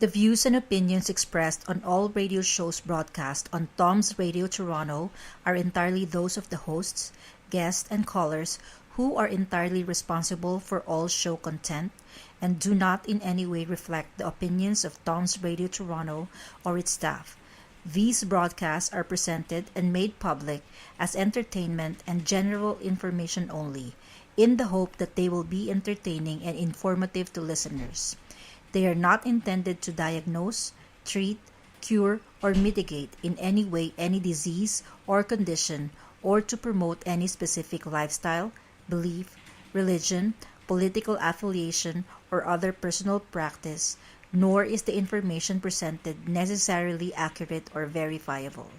The views and opinions expressed on all radio shows broadcast on Tom's Radio Toronto are entirely those of the hosts, guests, and callers who are entirely responsible for all show content and do not in any way reflect the opinions of Tom's Radio Toronto or its staff. These broadcasts are presented and made public as entertainment and general information only, in the hope that they will be entertaining and informative to listeners. They are not intended to diagnose, treat, cure, or mitigate in any way any disease or condition, or to promote any specific lifestyle, belief, religion, political affiliation, or other personal practice, nor is the information presented necessarily accurate or verifiable.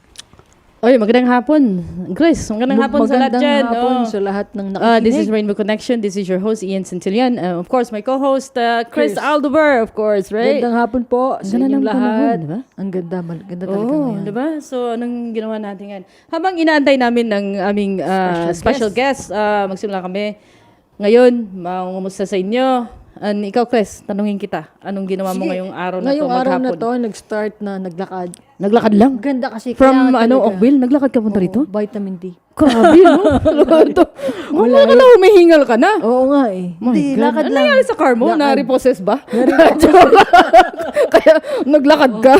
Oy, magandang hapon. Chris, magandang hapon sa lahat dyan. Magandang hapon sa lahat ng nakikinig. This is Rainbow Connection. This is your host, Ian Santillan. Of course, my co-host, Chris Aldover, of course, right? Magandang hapon po sa inyong lahat. Diba? Ang ganda talaga ngayon. Diba? So, anong ginawa natin ngayon? Habang inaantay namin ng aming special guest, magsimula kami. Ngayon, mangumusta sa inyo. Ikaw, Chris, tanungin kita. Anong ginawa mo ngayong araw na to Ngayong araw maghapon? na to, nag-start na naglakad. Naglakad lang? Ganda kasi. From Oakville? Naglakad ka punta rito? Vitamin D. Grabe, no? Wala ka na, humihingal ka na. Oo nga eh. Hindi, lakad ano lang. nangyari sa car mo? Na-repossess ba? Kaya naglakad ka.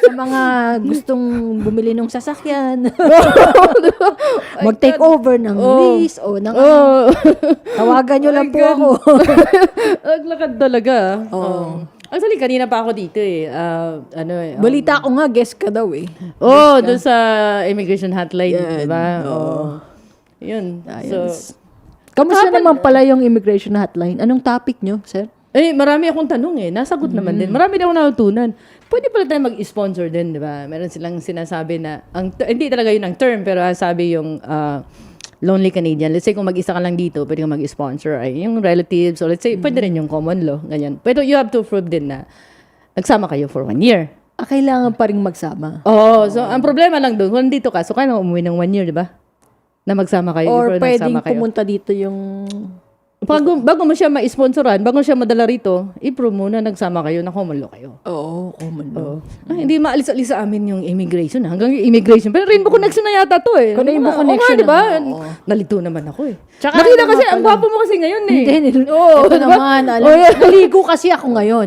Sa mga gustong bumili ng sasakyan. Mag-take over ng lease o ng tawagan nyo lang po ako. Naglakad talaga. Actually, kanina pa ako dito eh. Balita ko nga, guest ka daw eh. Doon sa immigration hotline, di ba? Yun. So, kamusta naman pala yung immigration hotline? Anong topic nyo, sir? marami akong tanong eh. Nasagot naman din. Marami din akong natutunan. Pwede pala tayo mag-sponsor din, di ba? Meron silang sinasabi na, hindi talaga yun ang term, pero sabi yung lonely Canadian. Let's say kung mag-isa ka lang dito, pwede kang mag-sponsor. Ay, yung relatives, or let's say, pwede rin yung common law. Ganyan. Pero you have to prove din na nagsama kayo for 1 year. Kailangan pa rin magsama. So ang problema lang doon, kung dito ka, so kaya umuwi ng 1 year, di ba? Na magsama kayo. Or pwedeng pumunta dito yung... Bago mo siya ma-sponsoran, bago siya madala rito, i-prove mo na nagsama kayo, na common law kayo. Oo, common law. Hindi maalis-alis sa amin yung immigration. Hanggang yung immigration. Pero Rainbow Connection na yata to eh. Rainbow Connection. Di ba? Nalito naman ako eh. Tsaka nakita kasi, ang gwapo mo kasi ngayon eh. Ito naman. Naligo kasi ako ngayon.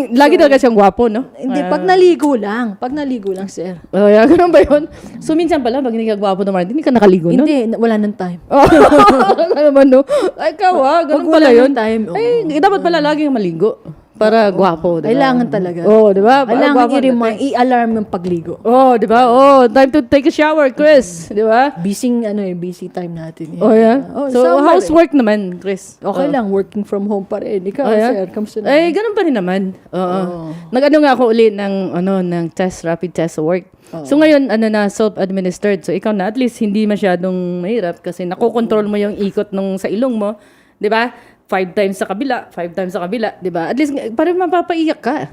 Lagi talaga siyang gwapo, no? Hindi, pag naligo lang. Pag naligo lang, sir. Ganun ba yun? So minsan pala, pag hindi ka gwapo naman, hindi ka nakaligo, no? Hindi, wala nang time. Ano naman, no? Ay, ikaw ganun pala yun. Time, Dapat pala laging maligo. Para gwapo, diba? Kailangan talaga. Di ba? Kailangan i-alarm yung pagligo. Di ba? Time to take a shower, Chris. Di ba? Busy time natin. So, housework naman, Chris. Okay lang, working from home pa rin. Ikaw, sir, kamusta na? Ganun pa rin naman. Nag-ano nga ako ulit ng test, rapid test work. So ngayon, self-administered. So ikaw na, at least hindi masyadong mahirap kasi nakokontrol mo yung ikot sa ilong mo. Di ba? 5 times sa kabila, di ba? At least, parang mapapaiyak ka.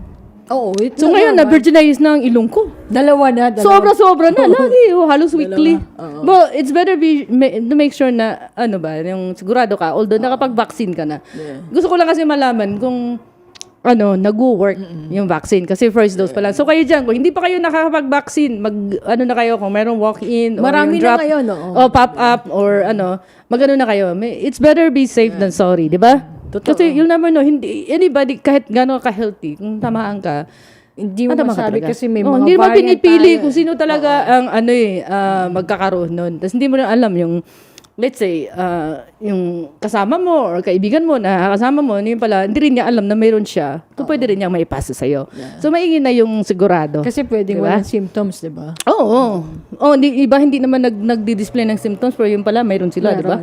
Oo. So ngayon, na-virginize na ang ilong ko. Dalawa na. Sobra na. Lagi, halos weekly. But it's better to make sure na, yung sigurado ka, although nakapag-vaccine ka na. Gusto ko lang kasi malaman kung, nag-work yung vaccine. Kasi first dose pa lang. So kayo dyan, kung hindi pa kayo nakakapag-vaccine, na kayo, kung merong walk-in, or marami yung drop, na kayo, o pop-up, or magano na kayo. It's better be safe than sorry, di ba? Kasi you'll never know, hindi, anybody, kahit gano'n ka-healthy, kung tamaan ka, hindi mo masabi kasi may mga hindi mo variant pinipili tayo. Kung sino talaga ang magkakaroon nun. Tapos hindi mo na alam yung, let's say, yung kasama mo or kaibigan mo na kasama mo, hindi pala, hindi rin niya alam na mayroon siya. So, pwede rin niyang maipasa sa'yo. So, maingin na yung sigurado. Kasi pwedeng walang symptoms, di ba? Oo. Iba hindi naman nagdi-display ng symptoms pero yung pala, mayroon sila, di ba?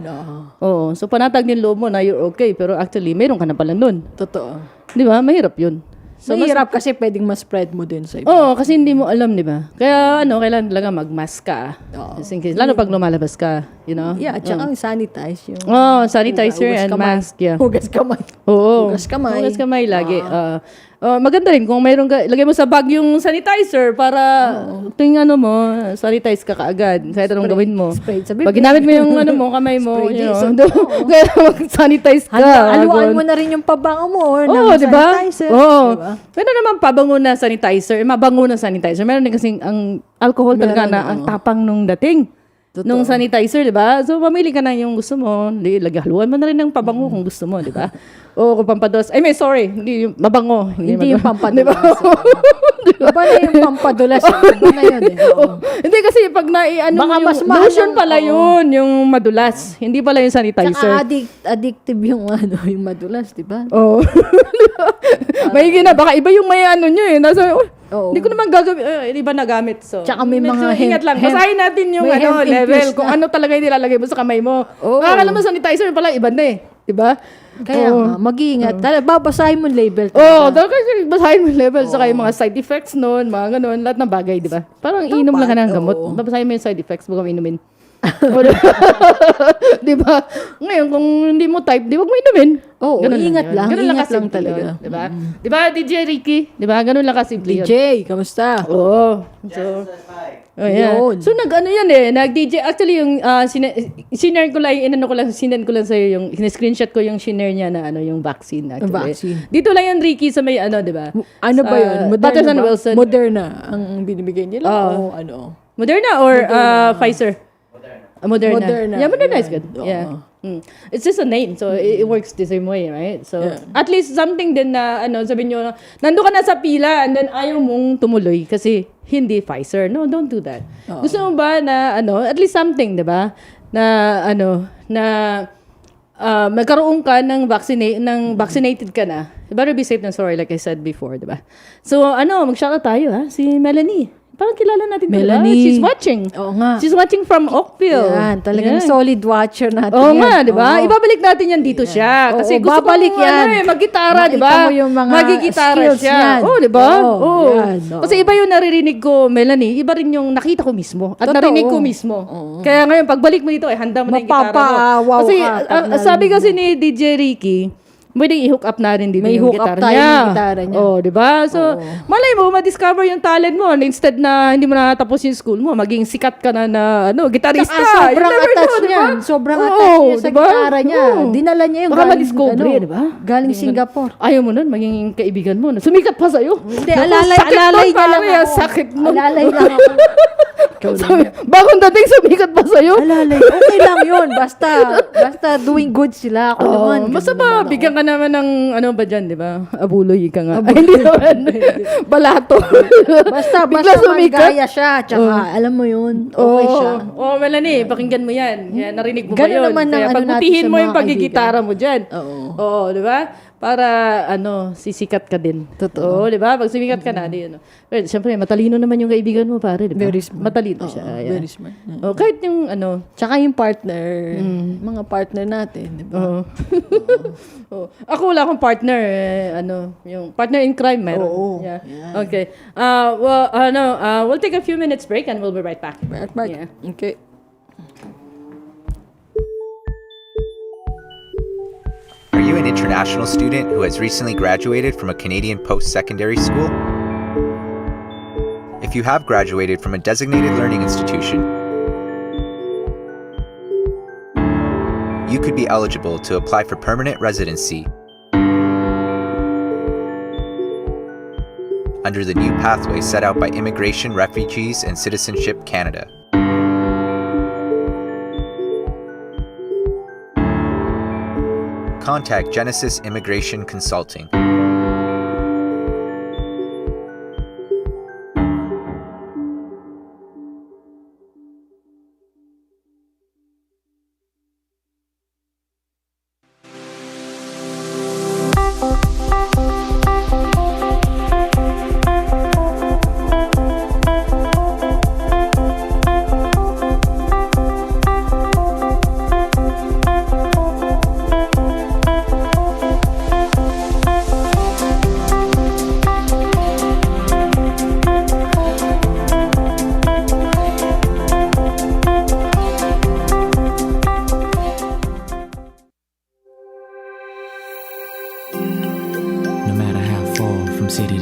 Oo. So, panatag yung loob mo na you're okay pero actually, mayroon ka na pala nun. Totoo. Di ba? Mahirap yun. So, mahirap kasi pwedeng ma-spread mo din sa iba. Kasi hindi mo alam, di ba? Kaya kailangan talaga mag-mask ka. Lalo pag lumalabas ka, you know? Yeah, at saka sanitize yung... Sanitizer and mask, yeah. Hugas kamay. Oo. Hugas kamay. Hugas kamay lagi. Maganda rin kung mayroon ka, lagay mo sa bag yung sanitizer para tuwing sanitize ka kaagad. Kahit anong gawin mo. Spray sa bibig. Pag ginamit mo yung kamay mo, Spray kaya mag-sanitize ka. Haluan mo na rin yung pabango mo ng diba? sanitizer. Diba? Meron naman pabango na sanitizer, mabango na sanitizer. Meron din kasing ang alcohol talaga na ang tapang nung dating. Nung sanitizer, di ba? So, mamili ka na yung gusto mo. Haluan mo na rin ng pabango kung gusto mo, di ba? O kung pampadulas. Hindi yung mabango. Hindi yung pampadulas. Diba? Iba na yung pampadulas. Iba na yun Hindi kasi pag Baka mo mas yung mahal lotion pala yun, yung madulas. Hindi pala yung sanitizer. Tsaka addictive yung yung madulas, di ba? Oo. May baka iba yung may nyo eh. Hindi ko naman gagawin. Iba na gamit. So, tsaka may mga ingat lang. Basahin natin yung level. Kung ano talaga yung nilalagay mo sa kamay mo. Akala mo sanitizer pala, iba na eh. Diba? Kaya nga, mag-iingat. Babasahin mo yung label. Talaga basahin mo yung level. Saka yung mga side effects nun, mga ganun. Lahat ng bagay, diba? Parang inom lang ka ng gamot. Babasahin mo yung side effects, bago mo inumin. Diba? Ngayon, kung hindi mo type, di wag mo inumin. Ingat lang. Ganun Ingat lang talaga. Diba? Diba, DJ Ricky? Diba? Ganun lang kasimple yun. DJ, kamusta? So, So, nag-DJ. Actually, yung sinare ko lang, sinend ko lang sa'yo yung, screenshot ko yung sinare niya na yung vaccine. Actually. Vaccine. Dito lang yan, Ricky, sa may diba? Ano ba yun? Patterson Wilson. Moderna ang binibigay nila? Moderna or Pfizer? Moderna. Yeah, Moderna is good. Yeah. It's just a name, so it works the same way, right? So, at least something din na, sabi nyo, nando ka na sa pila and then ayaw mong tumuloy kasi hindi Pfizer. No, don't do that. Gusto mo ba na, at least something, di ba? Na, magkaroon ka ng vaccinated ka na. Better be safe than sorry, like I said before, di ba? So, mag-shoutout tayo, ha? Si Melanie. Parang kilala natin. Melanie. Diba? She's watching. Oo nga. She's watching from Oakville. Yan, talagang solid watcher natin. Oo nga, di ba? Ibabalik natin yan dito siya. Kasi gusto babalik ko yan. mag-gitara, di ba? Makita mo yung mga Magigitara skills siya. niyan. Oo, di ba? Yan, Kasi iba yung naririnig ko, Melanie, iba rin yung nakita ko mismo. At narinig ko mismo. Kaya ngayon, pagbalik mo dito, handa mo na yung gitara mo. Mapapaawaw Kasi, ka. sabi kasi ni DJ Ricky, pwede i-hook up na rin dito May yung hook up gitara tayo niya. ng gitara niya. Di ba? So, malay mo, ma-discover yung talent mo. Instead na hindi mo natapos yung school mo, maging sikat ka na gitarista. Sobrang attached niya. Sobrang attached niya sa gitara niya. Dinala niya yung baka ma-discover, di ba? Galing Singapore. Ayaw mo nun, maging kaibigan mo. Sumikat pa sa'yo. Hindi, alalay niya lang ako. Sakit mo. Alalay lang ako. Bagong dating sumikat pa sa'yo. Alalay. Okay lang yun. Basta doing good sila. Ako naman. Basta ba, bigyan ka naman ng ba dyan, di ba? Abuloy ka nga. Ay, hindi naman. Balato. Basta magaya siya. Tsaka, alam mo yun, okay siya. Melanie, pakinggan mo yan. Kaya narinig mo ba Ganun yun? naman ang Kaya pagbutihin natin sa mo mga yung pagigitara mo dyan. Oo, di ba? Para, sisikat ka din. Totoo. Oo, di ba? Pag sumikat ka na, well, siyempre, matalino naman yung kaibigan mo, pare, di ba? Very smart. Matalino siya. Very smart. Kahit yung, Tsaka yung partner, mga partner natin, di ba? Ako wala akong partner, yung partner in crime meron. Oo. Yeah. Yeah. Okay. We'll take a few minutes break and we'll be right back. Right. Yeah. Okay. Are you an international student who has recently graduated from a Canadian post-secondary school? If you have graduated from a designated learning institution, you could be eligible to apply for permanent residency under the new pathway set out by Immigration, Refugees, and Citizenship Canada. Contact Genesis Immigration Consulting.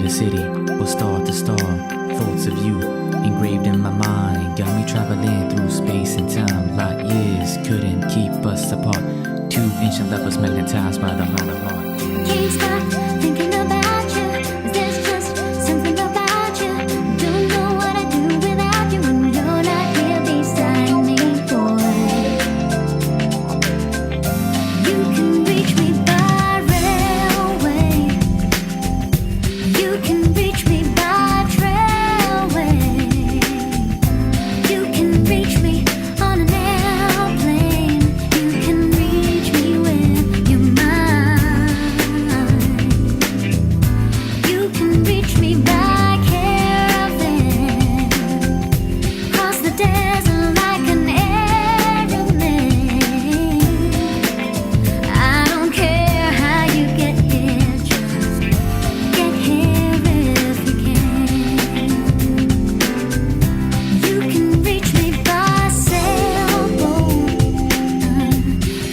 the city or star to star. Thoughts of you engraved in my mind got me traveling through space and time. Light years couldn't keep us apart. Two ancient lovers magnetized by the heart of heart. Can't stop thinking about you. There's just something about you. Don't know what I'd do without you when you're not here beside me, boy. You can reach me by railway. You can reach me by trailway. You can reach me on an airplane. You can reach me with your mind. You can reach me by caravan. Cross the desert like an airman. I don't care how you get here, just get here if you can. You can reach me by sailboat.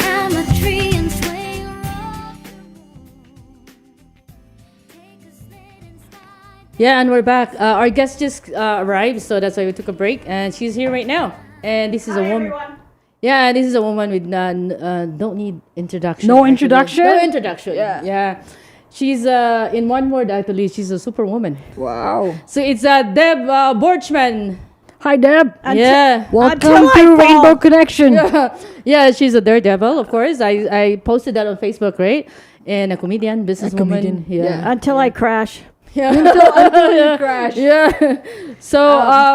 I'm a tree and swing around. Take a sled inside. Yeah, and we're back. Our guest just arrived, so that's why we took a break, and she's here right now. And this is a woman. Yeah, this is a woman with don't need introduction. No actually. introduction? No introduction. Yeah. She's in one word actually. She's a superwoman. Wow. So it's Deb Borchman. Hi, Deb. Yeah. Welcome to Rainbow Connection. Yeah, she's a daredevil, of course. I posted that on Facebook, right? And a comedian, businesswoman. comedian, Yeah. Until I crash. Until you crash. Yeah. So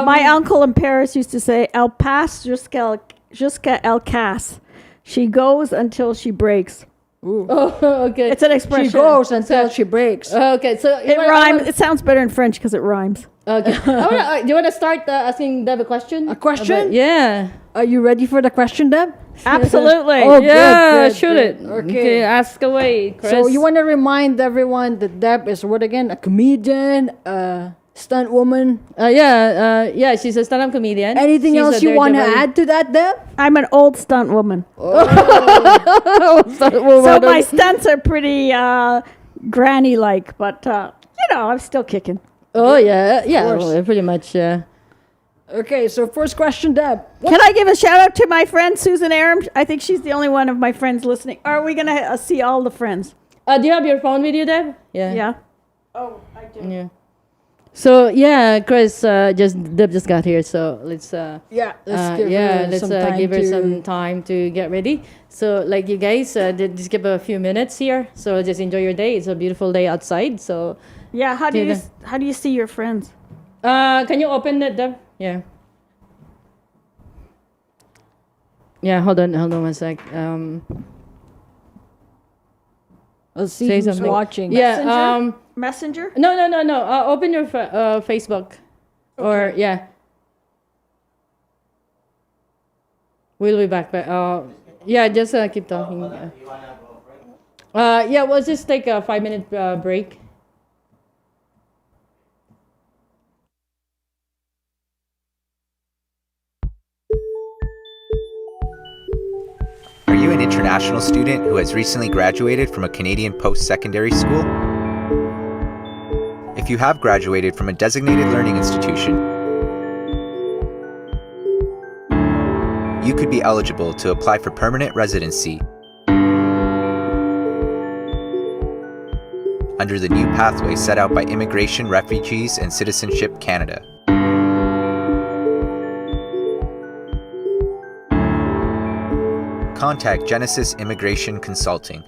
My uncle in Paris used to say, "Elle passe jusqu'à elle casse." She goes until she breaks. okay. It's an expression. She goes until she breaks. Okay, so It rhymes. It sounds better in French because it rhymes. Okay. Do you want to start asking Deb a question? A question? Yeah. Are you ready for the question, Deb? Absolutely. Oh, Yeah, good, shoot good. it. Okay. Ask away, Chris. So you want to remind everyone that Deb is what again? A comedian, a stunt woman. yeah, she's a stand-up comedian. Anything She's else a you want to daredevil. add to that, Deb? I'm an old stunt woman. Stunt woman. So my stunts are pretty granny-like, but I'm still kicking. Oh yeah, course. well, pretty much. Okay, so first question, Deb. Can I give a shout out to my friend Susan Aram? I think she's the only one of my friends listening. Are we gonna see all the friends? Do you have your phone with you, Deb? Yeah. Oh, I do. Yeah. So yeah, Chris, Deb just got here, so let's Yeah, let's give her some time to get ready. So like you guys, just give a few minutes here. So just enjoy your day. It's a beautiful day outside. So Yeah. How Do do you see your friends? can you open it, Deb? Yeah. Yeah. Hold on one sec. Let's see Say who's something. watching. Yeah. Messenger? No. Open your Facebook, or yeah. We'll be back. But yeah, just keep talking. Yeah, we'll just take a 5-minute break. Are you an international student who has recently graduated from a Canadian post-secondary school? If you have graduated from a designated learning institution, you could be eligible to apply for permanent residency under the new pathway set out by Immigration, Refugees, and Citizenship Canada. Contact Genesis Immigration Consulting.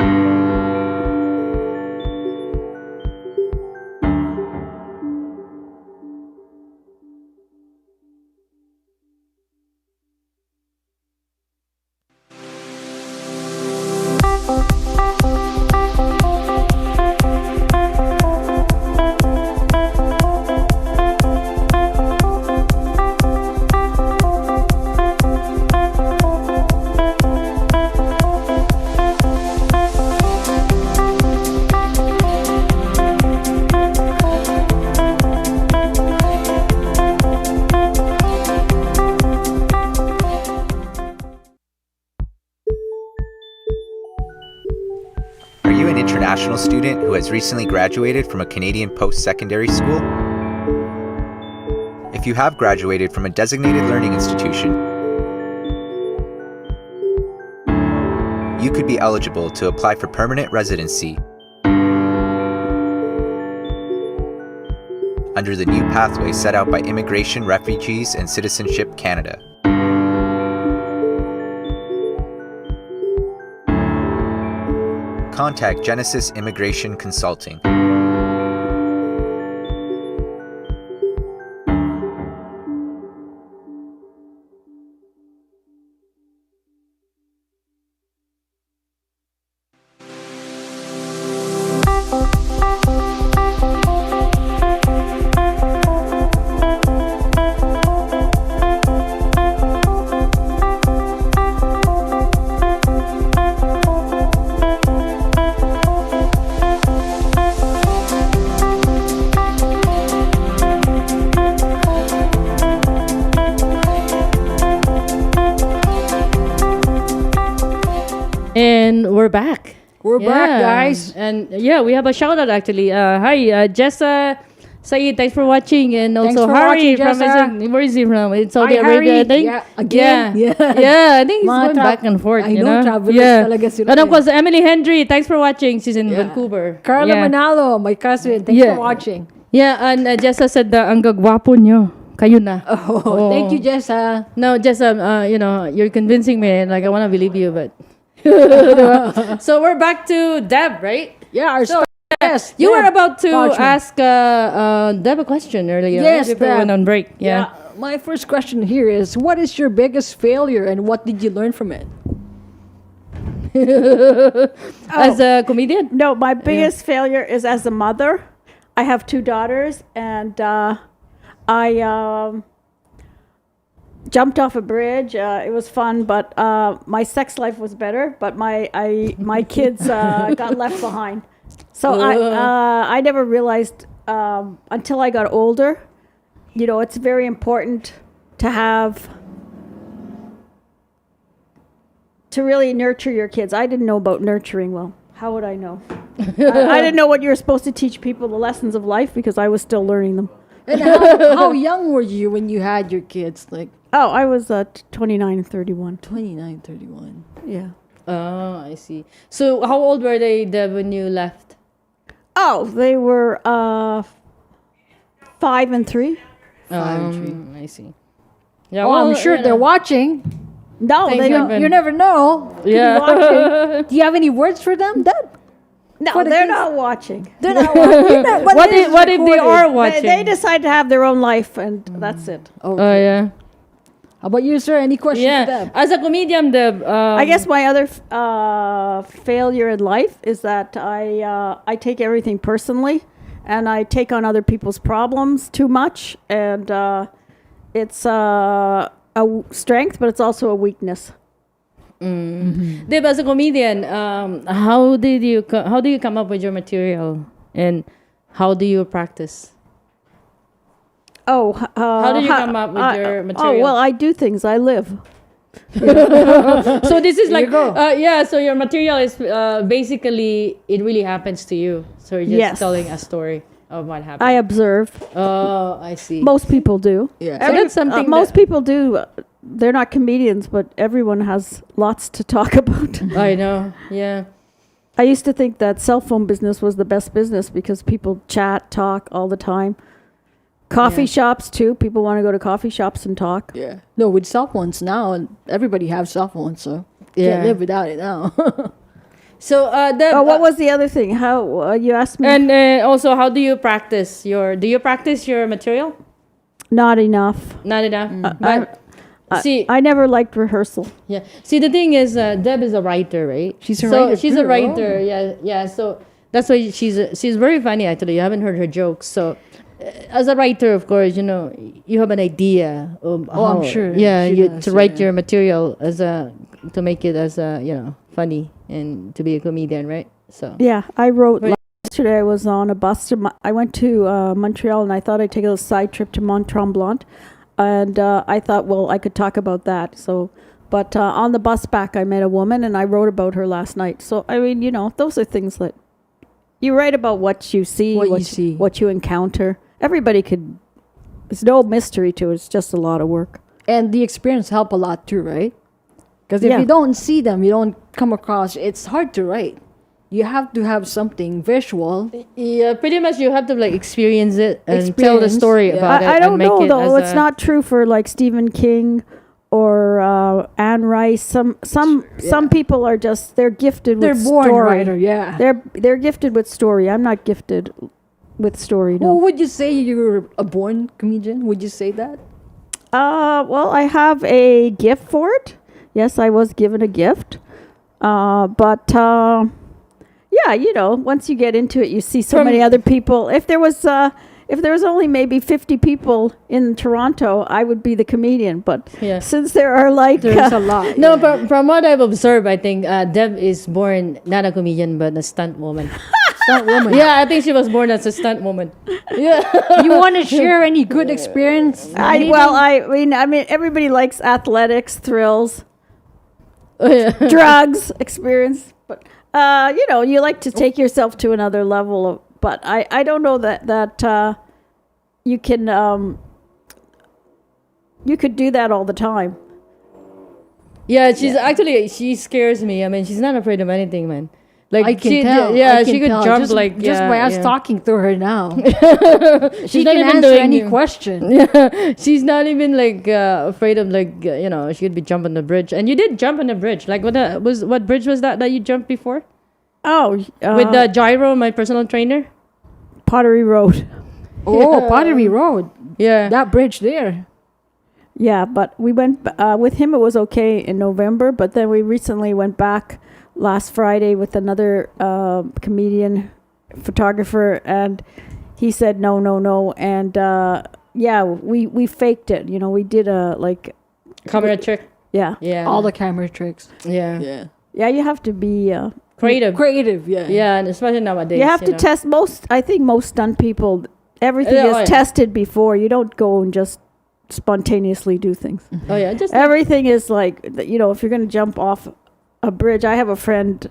international student who has recently graduated from a Canadian post-secondary school? If you have graduated from a designated learning institution, you could be eligible to apply for permanent residency under the new pathway set out by Immigration, Refugees, and Citizenship Canada. Contact Genesis Immigration Consulting. And we're back. We're back, guys. And we have a shout out actually. Hi, Jessa Saeed, thanks for watching. And Thanks also for Harry watching, from, where is he from? In Saudi Hi, Arabia, Harry. I think. Yeah, again. Yeah. Yeah. Yeah, I think he's Mga going back and forth. I you know, know, travelers talaga sila And of eh. course, Emily Hendry, thanks for watching. She's in Vancouver. Carla yeah. Manalo, my cousin. Thanks Yeah. for watching. Yeah, and Jessa said, ang gagwapo nyo. Kayo na. Oh, thank you, Jessa. No, Jessa, you're convincing me. And like, I want to believe you, but. So we're back to Deb, right? Yeah, our yes. You were about to Watchman. ask Deb a question earlier. Yes, right? Before we Deb. went on break. Yeah. My first question here is, what is your biggest failure and what did you learn from it? As a comedian? No, my biggest failure is as a mother. I have 2 daughters, and I jumped off a bridge. It was fun, but my sex life was better. But my kids got left behind. So I never realized until I got older. You know, it's very important to really nurture your kids. I didn't know about nurturing well. How would I know? I didn't know what you were supposed to teach people, the lessons of life, because I was still learning them. And how young were you when you had your kids? Like Oh, I was 29 and 31. 29, 31. Yeah. Oh, I see. So how old were they, Deb, when you left? Oh, they were 5 and 3. 5 and 3. I see. Yeah, Oh, I'm sure they're watching. No, Thanks, they don't. Evan. You never know. Could be Yeah. watching. Do you have any words for them, Deb? No, For the they're kids? not watching. They're not watching. What if they are They, watching? they decide to have their own life, and that's it. Oh, yeah. How about you, sir? Any questions for Yeah. them? As a comedian, Deb. I guess my other failure in life is that I take everything personally, and I take on other people's problems too much, and it's a strength, but it's also a weakness. Deb, as a comedian, how do you come up with your material, and how do you practice? Oh, How do you come up with your Oh, material? well, I do things. I live. So this is There like, you go. so your material is basically, it really happens to you. So you're just Yes. telling a story of what happened. I observe. Oh, I see. Most people do. Yeah. So that's something most that- people do. They're not comedians, but everyone has lots to talk about. I know, yeah. I used to think that cell phone business was the best business because people chat, talk all the time. Coffee shops too. People want to go to coffee shops and talk. Yeah. No, with cell phones now, and everybody has cell phones, so Yeah. can't live without it now. So Deb, Oh, what was the other thing? How you asked me? and also, how do you practice your material? Not enough. Not enough. I- See, I never liked rehearsal. yeah. See, the thing is, Deb is a writer, right? She's a so writer She's too, a writer. Yeah. So that's why she's very funny. Actually, you haven't heard her jokes. So, as a writer, of course, you have an idea of I'm sure Yeah, she you does, to write yeah. your material to make it as funny and to be a comedian, right? So Yeah, I wrote Right. yesterday. I was on a bus I went to Montreal, and I thought I'd take a side trip to Mont Tremblant, and I thought, well, I could talk about that. So, but on the bus back, I met a woman, and I wrote about her last night. So, I mean, those are things that You write about what you see, What you see. what you encounter. Everybody could. There's no mystery to it. It's just a lot of work. And the experience help a lot too, right? Because if Yeah. you don't see them, you don't come across. It's hard to write. You have to have something visual. Yeah, pretty much you have to like experience it and tell the Experience, story yeah. about it. I and don't make know it though. as It's a- not true for like Stephen King or Anne Rice. Some people are just they're gifted They're with born story. writer, yeah. They're gifted with story. I'm not gifted with story. Well, No. would you say you're a born comedian? Would you say that? Well, I have a gift for it. Yes, I was given a gift. But yeah, you know, once you get into it, you see so From- many other people. If there was only maybe 50 people in Toronto, I would be the comedian. But Yeah. since there are like There's a lot. No, yeah. from what I've observed, I think Deb is born not a comedian but a stunt woman. Stunt woman. Yeah, I think she was born as a stunt woman. Yeah. You want to share any good experience? I mean, everybody likes athletics, thrills, drugs, experience. But you know, you like to take yourself to another level of. But I don't know that you can you could do that all the time. Yeah, she scares me. I mean, she's not afraid of anything, man. Like I can she, tell. Yeah, I can she could tell. jump just, like just yeah, by us yeah. talking to her now. She not can even answer doing any you- question. Yeah, she's not even like afraid of like you know she could be jumping the bridge. And you did jump on the bridge. Like what bridge was that you jumped before? Oh, With the gyro, my personal trainer. Pottery Road. Oh, Pottery Road. Yeah. That bridge there. Yeah, but we went with him. It was okay in November, but then we recently went back last Friday with another comedian, photographer, and he said no, and yeah, we faked it. You know, we did a like Camera trick. yeah, Yeah. All the camera tricks. yeah. Yeah. yeah. You have to be Creative. Creative, yeah. Yeah, and especially nowadays. you have to know. test most. I think most stunt people, everything Yeah, is oh, yeah. tested before. You don't go and just spontaneously do things. Oh yeah, just Everything is like, you know, if you're going to jump off a bridge. I have a friend,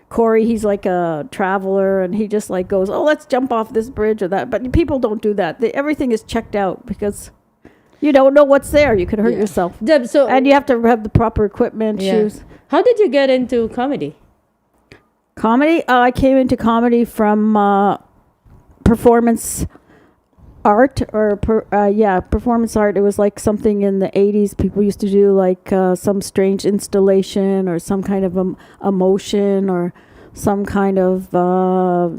Corey, he's like a traveler, and he just like goes, oh, let's jump off this bridge or that. But people don't do that. Everything is checked out because you don't know what's there. You could hurt Yeah. yourself. Deb, so And you have to have the proper equipment, Yeah. shoes. how did you get into comedy? Comedy, I came into comedy from performance art or performance art. It was like something in the 80s people used to do, like some strange installation or some kind of emotion or some kind of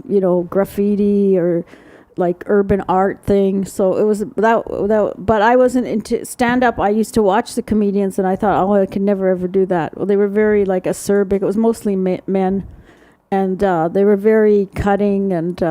you know, graffiti or like urban art thing. So it was that but I wasn't into stand up. I used to watch the comedians and I thought, oh, I could never ever do that. Well, they were very like acerbic. It was mostly men, and they were very cutting, and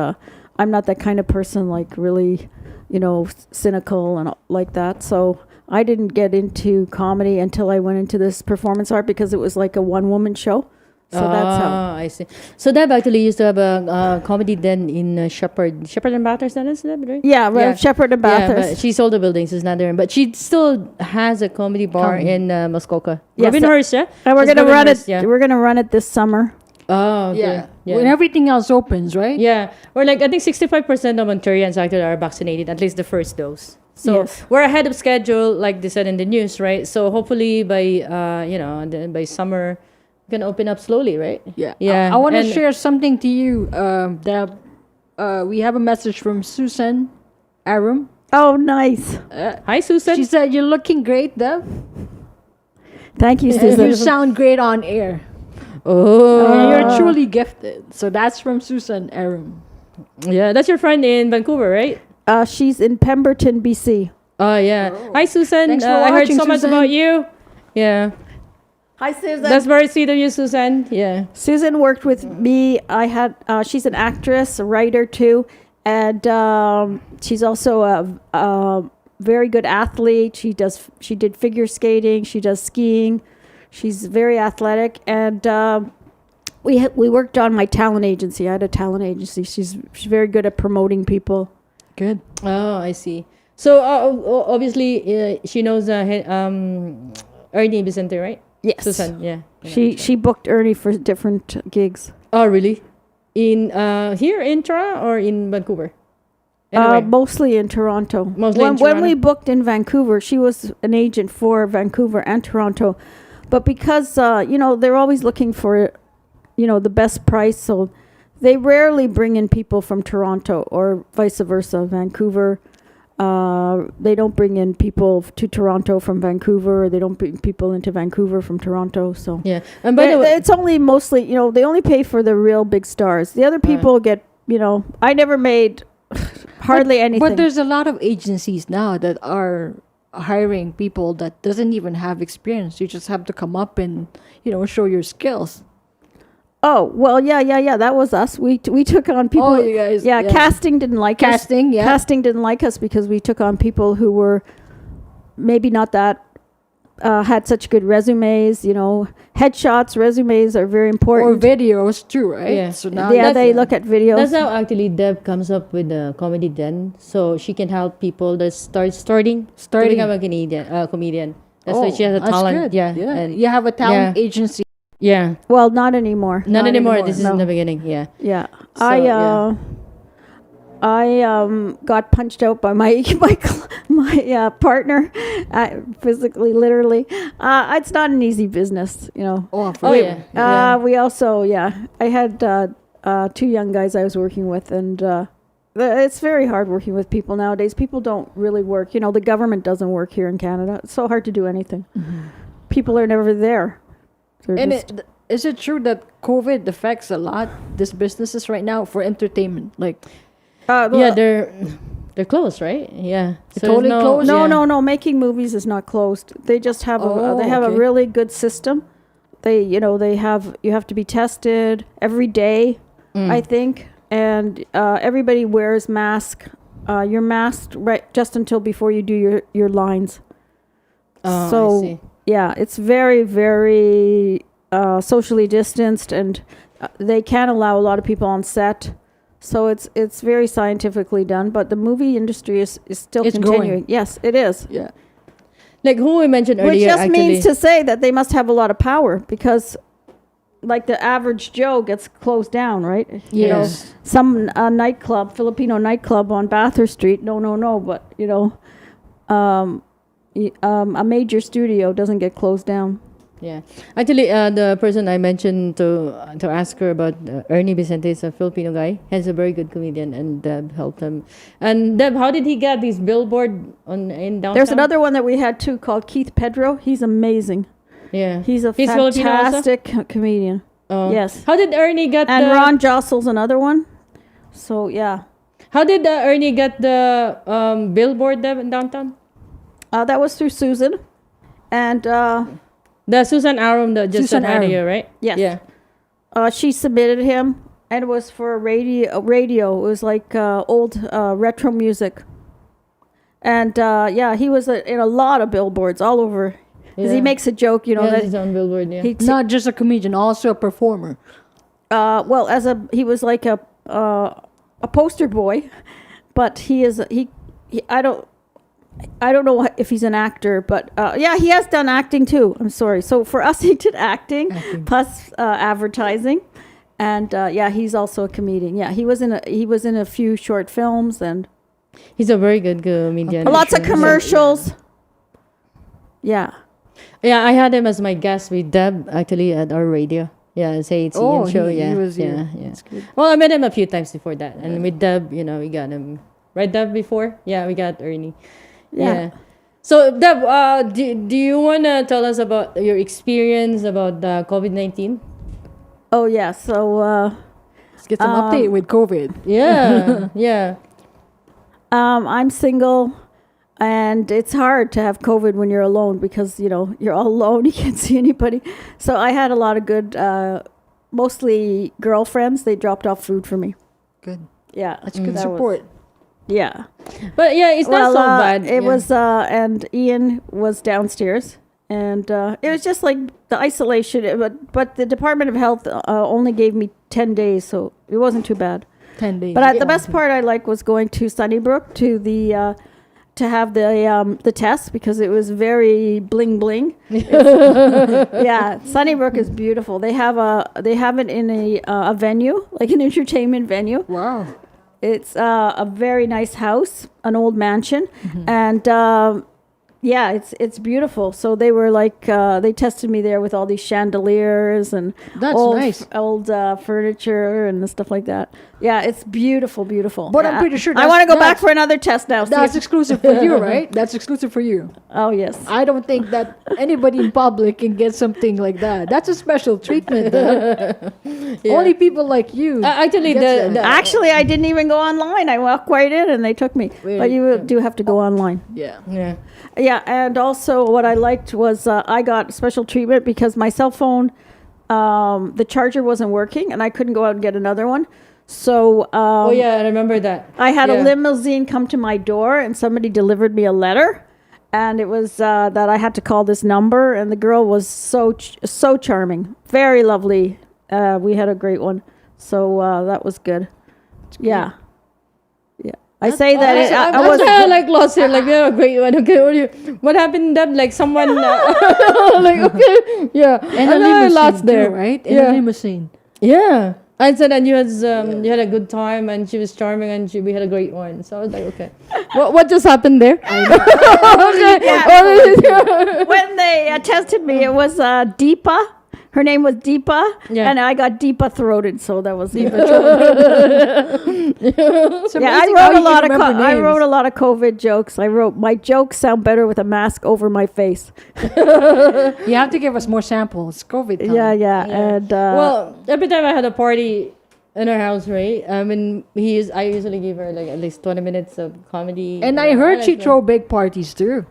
I'm not that kind of person, like really, you know, cynical and like that. So I didn't get into comedy until I went into this performance art because it was like a one-woman show. So that's how. I see. So Deb actually used to have a comedy den in Shepherd and Bathurst. That is that right? Yeah, right. Shepherd and Yeah, Bathurst. but she sold the building, so it's not there. But she still has a comedy bar in Muskoka. Yes, Robin Hurst, yeah. and we're It's gonna Robin run Hurst, it. Yeah. We're gonna run it this summer. Oh, okay. Yeah. Yeah. When everything else opens, right? Yeah, or like I think 65% of Ontarians actually are vaccinated, at least the first dose. So Yes. we're ahead of schedule, like they said in the news, right? So hopefully by by summer, we can open up slowly, right? Yeah. Yeah, I want to and- share something to you. That we have a message from Susan Aram. Oh, nice. Hi, Susan. She said, "You're looking great, Deb. Thank you, You Susan. sound great on air. oh, You're truly gifted." So that's from Susan Aram. yeah, that's your friend in Vancouver, right? She's in Pemberton, BC. Oh yeah. Hi, Susan. Thanks for I heard watching, so much Susan. about you. Yeah, Hi, Susan. that's very sweet of you, Susan. Yeah. Susan worked with me. I had. She's an actress, a writer too, and she's also a very good athlete. She did figure skating. She does skiing. She's very athletic, and we worked on my talent agency. I had a talent agency. She's very good at promoting people. Good. Oh, I see. So obviously, she knows Ernie Vicente, right? Yes. Susan. Yeah. She booked Ernie for different gigs. Oh, really? In here in Toronto or in Vancouver? Anyway. Mostly in Toronto. Mostly in When we Toronto. booked in Vancouver, she was an agent for Vancouver and Toronto. But because, they're always looking for, the best price. So they rarely bring in people from Toronto or vice versa. Vancouver, they don't bring in people to Toronto from Vancouver. Or they don't bring people into Vancouver from Toronto. So Yeah. And by the way, it's only mostly, they only pay for the real big stars. The other people get, I never made hardly anything. But there's a lot of agencies now that are hiring people that doesn't even have experience. You just have to come up and show your skills. Oh, well, yeah. That was us. We took on people. Oh, you guys, Yeah, yeah. casting didn't like us. Casting, yeah. Casting didn't like us because we took on people who were maybe not that, had such good resumes, Headshots, resumes are very Or important. videos too, right? Yeah. So now Yeah, that's- they look at videos. that's how actually Deb comes up with the comedy den, so she can help people that starting to become a comedian. That's why she has a that's talent. good. Yeah. Yeah. And You have a talent Yeah. agency. yeah. Well, not anymore. Not anymore. anymore, This is no. in the beginning. Yeah. Yeah. So, yeah. I got punched out by my partner, physically, literally. It's not an easy business, Oh, Oh yeah. yeah. We also, I had two young guys I was working with, and it's very hard working with people nowadays. People don't really work. The government doesn't work here in Canada. It's so hard to do anything. People are never there. They're And just- is it true that COVID affects a lot these businesses right now for entertainment? Like, Yeah, they're closed, right? Yeah. So totally there's closed? No, yeah. no. Making movies is not closed. They just have Oh, they have a okay. really good system. You have to be tested every day, I think, and everybody wears mask. You're masked right just until before you do your lines. Oh, So I see. yeah, it's very, very socially distanced, and they can't allow a lot of people on set. So it's very scientifically done, but the movie industry is still It's continuing. growing. Yes, it is. yeah. Like who we mentioned Which earlier. just actually, means to say that they must have a lot of power, because like the average Joe gets closed down, right? Yes. Some nightclub, Filipino nightclub on Bathurst Street. No, but a major studio doesn't get closed down. Yeah, actually, the person I mentioned to ask her about Ernie Vicente is a Filipino guy. He's a very good comedian, and Deb helped him. And Deb, how did he get these billboard in downtown? There's another one that we had too called Keith Pedro. He's amazing. Yeah, He's a Filipino also? fantastic comedian. Oh. Yes. How did Ernie get And the? Ron Jostle's another one. So yeah, How did Ernie get the billboard Deb in downtown? that was through Susan, and The Susan Arum that just Susan had Arum. here, right? Yes. Yeah. she submitted him, and it was for a radio. It was like old retro music, and he was in a lot of billboards all over. Because he Yeah. makes a joke, He has that his own billboard. Yeah. Not just a comedian, also a performer. he was like a poster boy, but he I don't know if he's an actor, but he has done acting too. I'm sorry. So for us, he did acting. Plus advertising, and he's also a comedian. Yeah, he was in a few short films and He's a very good comedian. lots of commercials. Yeah. Yeah, I had him as my guest with Deb actually at our radio. Yeah, say it's Oh, Ian show. he Yeah, was here. yeah, yeah. Well, I met him a few times before that, and with Deb, we got him. Right, Deb? Before, yeah, we got Ernie. Yeah. So, Deb, do you wanna tell us about your experience about COVID-19? Oh yeah. So Let's get some update with COVID. Yeah, yeah. I'm single, and it's hard to have COVID when you're alone, because you're all alone. You can't see anybody. So I had a lot of good, mostly girlfriends. They dropped off food for me. Good. Yeah, That's good that was- support. yeah. But yeah, it's not so bad. It Yeah. was, and Ian was downstairs, and it was just like the isolation. But the Department of Health only gave me 10 days, so it wasn't too bad. 10 days. But the best part I like was going to Sunnybrook to to have the test because it was very bling bling. Yeah, Sunnybrook is beautiful. They have it in a venue, like an entertainment venue. Wow. It's a very nice house, an old mansion, and yeah, it's beautiful. So they were like they tested me there with all these chandeliers and That's old, nice. old furniture and stuff like that. Yeah, it's beautiful, beautiful. But I'm Yeah. pretty sure I want to go back that's- for another test now. see That's if- exclusive for you, right? That's exclusive for you. oh yes. I don't think that anybody in public can get something like that. That's a special treatment. Only people like you. Actually, gets that. Actually, I didn't even go online. I walked right in and they took me. But you do have to go online. Yeah. yeah. Yeah, and also what I liked was I got special treatment because my cell phone, the charger wasn't working and I couldn't go out and get another one. So Oh yeah, I remember that. I had Yeah. a limousine come to my door and somebody delivered me a letter. And it was that I had to call this number. And the girl was so charming, very lovely. We had a great one. So that was good. Yeah. Yeah. I say that I was... kind of like lost here. Like, yeah, great one. Okay, what happened? That like someone like okay, yeah. And a I limousine lost there, too, right? In Yeah. a limousine. Yeah. I said, and you had a good time, and she was charming, and we had a great one. So I was like, okay, what just happened there? Okay. When they tested me, it was Deepa. Her name was Deepa, Yeah. and I got Deepa throated, so that was It's yeah. I amazing how wrote a you lot of remember I names. wrote a lot of COVID jokes. I wrote my jokes sound better with a mask over my face. You have to give us more samples. COVID time. Yeah, and Well, every time I had a party in our house, right? I mean, I usually give her like at least 20 minutes of comedy. And I heard she like throw big parties too.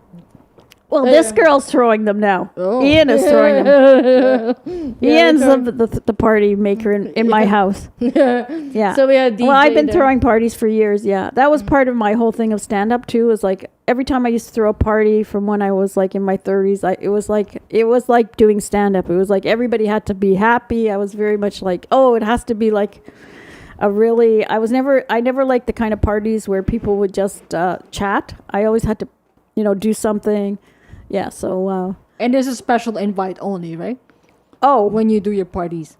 well, this girl's throwing them now. Oh. Ian is throwing them. Ian's the party maker in my house. Yeah. So we had DJ Well, I've been there. throwing parties for years. Yeah, that was part of my whole thing of stand up too. Was like every time I used to throw a party from when I was like in my 30s, it was like doing stand up. It was like everybody had to be happy. I was very much like, oh, it has to be like a really. I never liked the kind of parties where people would just chat. I always had to, do something. Yeah. So. And there's a special invite only, right? Oh, When you do your parties,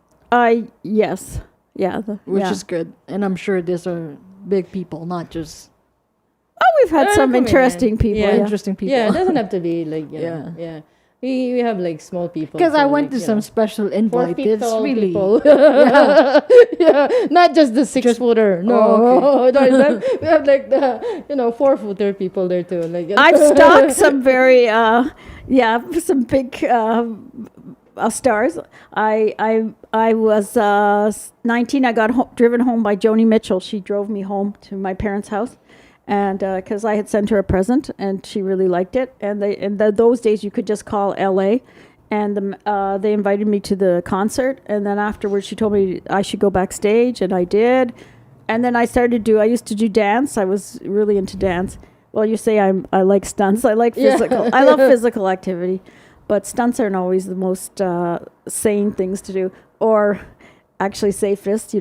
yes. Yeah. which yeah. is good. And I'm sure these are big people, not just Oh, we've had some come in. interesting people. Yeah. Yeah. interesting people. Yeah, it doesn't have to be like Yeah. yeah. We have like small people. Because so, I went like, to some special invite. feet It's tall really people. yeah. yeah, not just the 6-footer. No, Oh, no, we have like the 4-footer people there too. Like I've stalked some very some big stars. I was 19. I got driven home by Joni Mitchell. She drove me home to my parents' house, and because I had sent her a present, and she really liked it. And those days you could just call L.A. And they invited me to the concert, and then afterwards she told me I should go backstage, and I did. And then I used to do dance. I was really into dance. Well, you say I like stunts. I like physical. I love physical activity, but stunts aren't always the most sane things to do, or actually safest.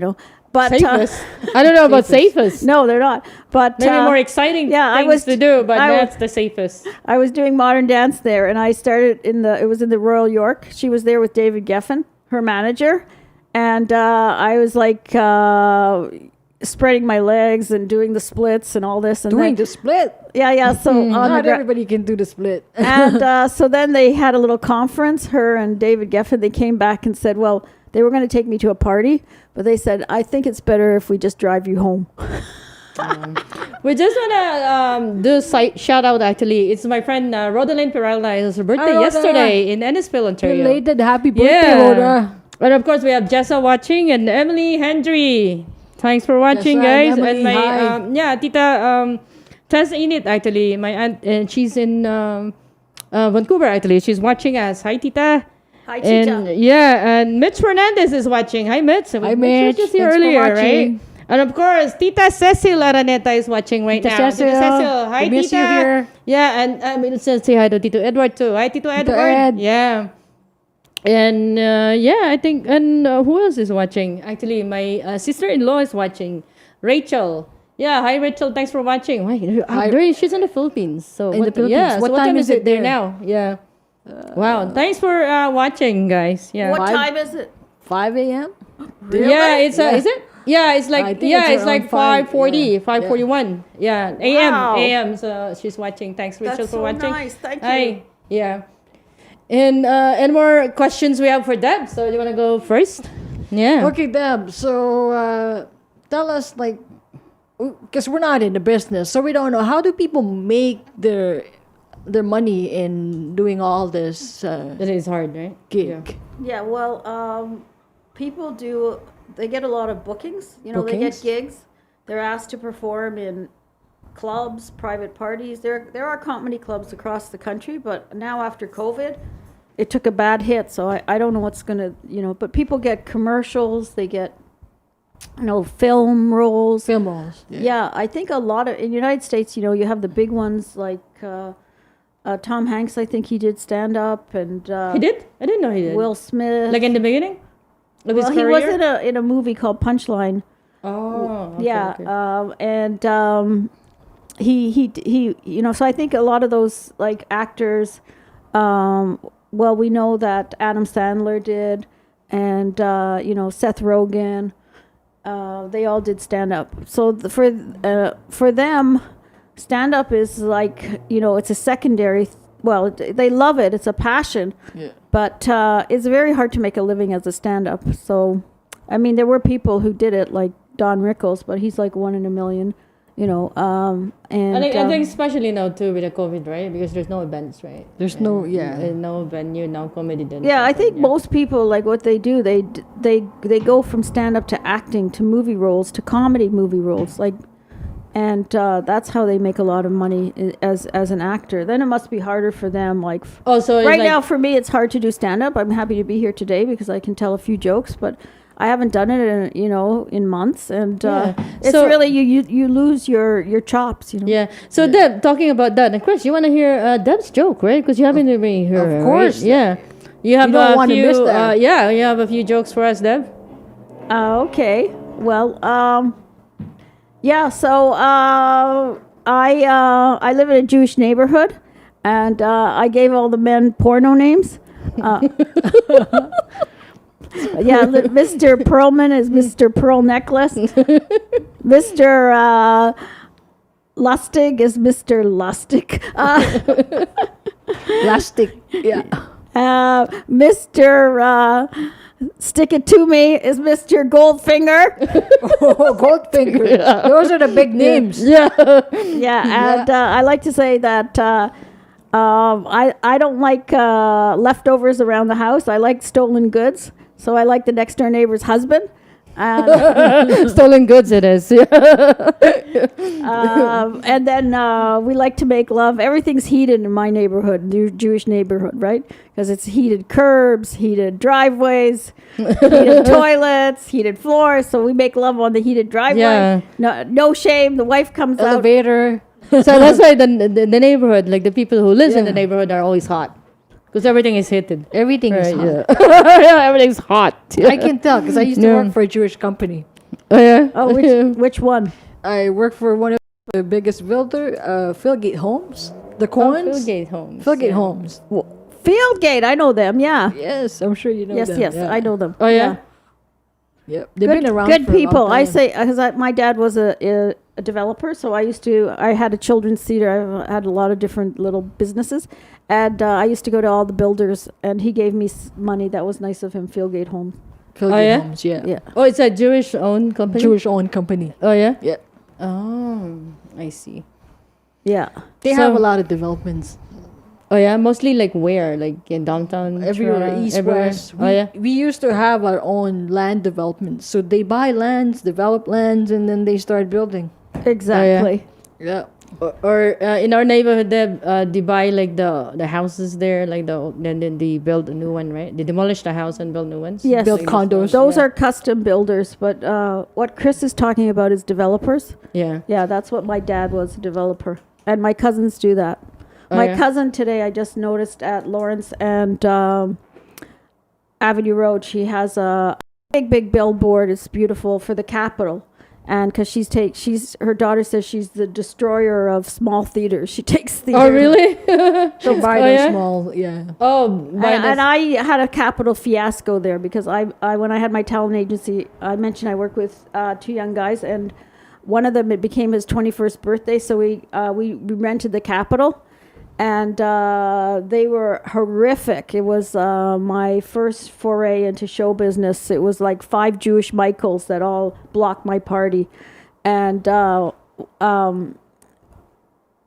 But safest. I don't know about safest. no, they're not. But Maybe more exciting I things was- to do, but I that's the safest. I was doing modern dance there, and I started it was in the Royal York. She was there with David Geffen, her manager, and I was like spreading my legs and doing the splits and all this. And Doing then, the split. yeah. So on the Not gra- everybody can do the split. and so then they had a little conference. Her and David Geffen. They came back and said, well, they were going to take me to a party, but they said, I think it's better if we just drive you home. We just want to do a shout out actually. It's my friend Rodeline Peralta. It was her birthday Rhoda. yesterday in Ennisville, Ontario. Belated happy birthday, Yeah. Rhoda. And of course, we have Jessa watching and Emily Hendry. Thanks for watching, Jessa guys. and Emily, my hi. Tita Tess Init actually. My aunt, and she's in Vancouver actually. She's watching us. Hi, Tita. Hi, And and Mitch Fernandez is watching. Hi, Mitch. Hi, She was Mitch. just here Thanks for earlier, watching. right? And of course, Tita Cecil Araneta is watching right Tita now. Cecil. Tita Cecil. Hi, We miss Tita. you here. Yeah, and let's just say hi to Tito Edward too. Hi, Tito Edward. Ed. Yeah. And I think, and who else is watching? Actually, my sister-in-law is watching. Rachel Yeah, hi Rachel. Thanks for watching. Why? She's in the Philippines. So In the Philippines. Yeah. What so time is it there there? now? Yeah. Wow. Thanks for watching, guys. Yeah. What Five- time is it? 5 a.m. Yeah. It's Yeah. Is it? Yeah. It's like I think it's like around 5:40, 5:41. Yeah. A.M. Wow. A.M. So she's watching. Thanks, Rachel, That's for so watching. nice. Thank you. Hi. Yeah. And any more questions we have for Deb? So do you want to go first? Yeah. Okay, Deb. So tell us, like, because we're not in the business, so we don't know, how do people make their money in doing all this That is hard, right? gig? Yeah. Yeah, well, people do, they get a lot of bookings. You know, they Bookings? get gigs. They're asked to perform in clubs, private parties. There are comedy clubs across the country, but now after COVID, it took a bad hit. So I don't know what's going to, but people get commercials, they get, film roles. Film roles. Yeah, I think a lot of, in the United States, you have the big ones like Tom Hanks, I think he did stand up, and He did? I didn't know he did. Will Smith. Like in the beginning of his Well, career? he was in a movie called Punchline. Oh, okay, Yeah, okay. he so I think a lot of those like actors, we know that Adam Sandler did, and Seth Rogen, they all did stand up. So for them, stand up is like, it's a secondary. They love it. It's a passion. Yeah. But it's very hard to make a living as a stand up. So, I mean, there were people who did it, like Don Rickles, but he's like 1 in a million, and I think especially now too with the COVID, right? Because there's no events, right? There's no, No venue, no comedy. Then yeah, I think most people, like what they do, they go from stand up to acting to movie roles to comedy movie roles, like, and that's how they make a lot of money as an actor. Then it must be harder for them, like. Oh, so Right now, for me, it's hard to do stand up. I'm happy to be here today because I can tell a few jokes, but I haven't done it in months, and it's So- really you lose your chops. Yeah. So Deb, talking about that, and Chris, you want to hear Deb's joke, right? Because you haven't even heard. Of course. Right? Yeah. You have don't a wanna few. miss that. Yeah, you have a few jokes for us, Deb. Okay. Well, yeah. So I live in a Jewish neighborhood, and I gave all the men porno names. Yeah, Mr. Pearlman is Mr. Pearl Necklace. Mr. Lustig is Mr. Lustig. plastic. Yeah. Mr. Stick It To Me is Mr. Goldfinger. Goldfinger. Those are the big names. Yeah. Yeah, and I like to say that I don't like leftovers around the house. I like stolen goods. So I like the next door neighbor's husband. Stolen goods it is. And then we like to make love. Everything's heated in my neighborhood, the Jewish neighborhood, right? Because it's heated curbs, heated driveways, heated toilets, heated floors. So we make love on the heated driveway. Yeah. No shame. The wife comes out. Elevator. So that's why the neighborhood, like the people who live in the neighborhood, are always hot. Because everything is heated. Everything is hot. Yeah. Yeah, everything's hot. I can tell because I used to work for a Jewish company. Oh, yeah. Oh, which one? I work for one of the biggest builder, Fieldgate Homes. The Coens. Fieldgate Homes. Fieldgate Homes. Fieldgate. I know them. Yeah. Yes, I'm sure you know Yes, them. yes, Yeah. I know them. Oh, yeah? Yep. They've Good, been around good for a long people. I time. say because my dad was a developer, so I had a children's theater. I had a lot of different little businesses, and I used to go to all the builders, and he gave me money. That was nice of him. Fieldgate Homes. Fieldgate Oh, yeah? Homes, yeah. Yeah. Oh, it's a Jewish-owned company? Jewish-owned company. Oh, yeah? Yeah. Oh, I see. Yeah. They So- have a lot of developments. Oh, yeah? Mostly like where? Like in downtown? Everywhere, Toronto? east, Everywhere? west. Oh, yeah? We used to have our own land development. So they buy lands, develop lands, and then they start building. Exactly. Yeah. Or in our neighborhood, they buy like the houses there, like then they build a new one, right? They demolish the house and build new ones. Yes. Build condos. Those are custom builders, but what Chris is talking about is developers. Yeah. Yeah, that's what my dad was, a developer, and my cousins do that. Oh, My yeah? cousin today, I just noticed at Lawrence and Avenue Road, she has a big billboard. It's beautiful for the Capitol. and because her daughter says she's the destroyer of small theaters. She takes theaters. Oh, really? So buy Oh, the yeah? small, yeah. Oh, And I had a capital fiasco there because I when I had my talent agency, I mentioned I work with 2 young guys, and one of them, it became his 21st birthday, so we rented the Capitol, and they were horrific. It was my first foray into show business. It was like 5 Jewish Michaels that all blocked my party, and